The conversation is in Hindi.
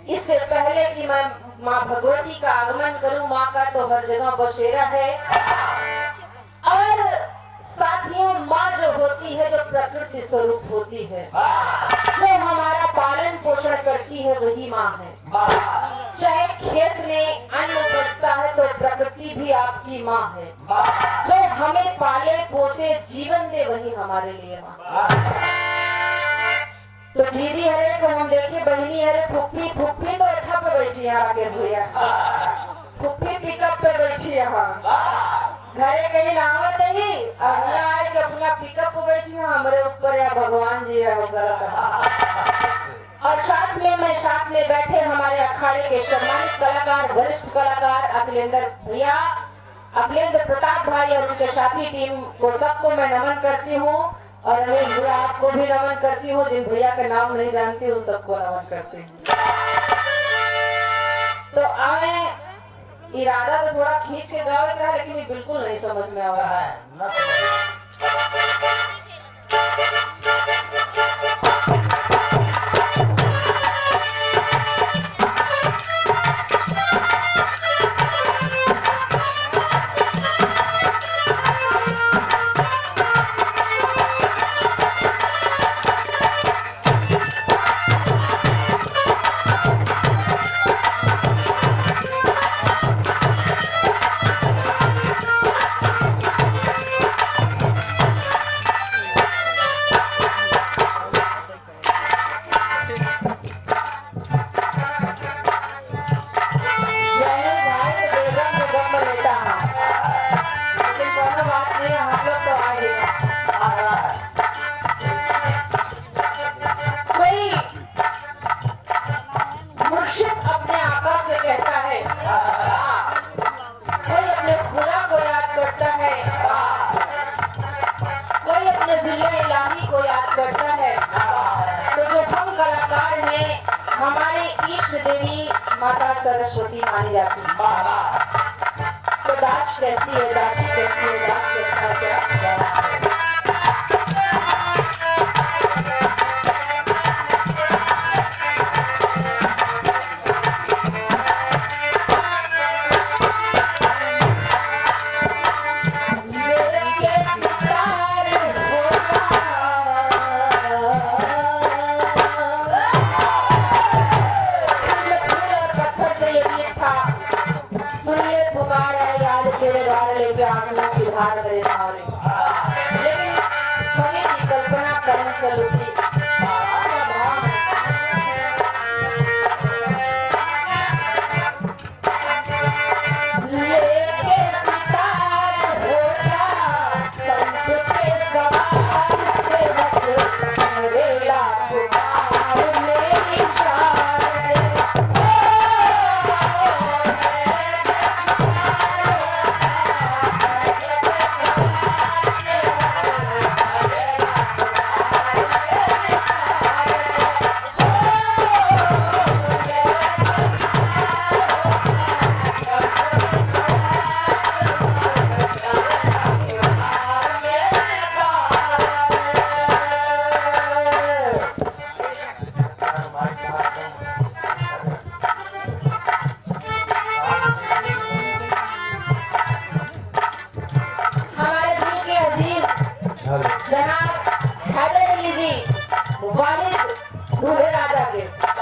इससे पहले कि मैं माँ भगवती का आगमन करूं, माँ का तो हर जगह बसेरा है। और साथियों, माँ जो होती है, जो प्रकृति स्वरूप होती है, जो हमारा पालन पोषण करती है, वही माँ है। चाहे खेत में अन्न उपजता है तो प्रकृति भी आपकी माँ है। जो हमें पाले पोसे जीवन दे, वही हमारे लिए माँ। तो दीदी हरे तो हम देखे, बहनी हरे, फुप्पी फुप्पी तो अच्छा पे बैठी है आगे भैया, फुप्पी पिकअप पे बैठी है। घरे कहीं लावत ही आज के अपना पिकअप पे बैठी है, हमारे ऊपर या भगवान जी है और साथ में बैठे हमारे अखाड़े के सम्मानित कलाकार, वरिष्ठ कलाकार अखिलेंद्र भैया, अखिलेंद्र प्रताप भाई और उनके साथी टीम को सबको मैं नमन करती हूँ। और मैं आपको भी नमन करती हूँ, जिन भैया का नाम नहीं जानती हूँ सबको नमन करती हूँ। तो आए इरादा तो थोड़ा खींच के गावे का, लेकिन ये बिल्कुल नहीं समझ में आ रहा है। करता है। तो जो हम कलाकार हैं, हमारे इष्ट देवी माता सरस्वती मानी जाती है। तो दास कहती है, दासी कहती है, दास कहता है क्या? लेकिन कवि की कल्पना करने चलती जनाब हैदर अली जी, वालिद दूल्हे राजा के।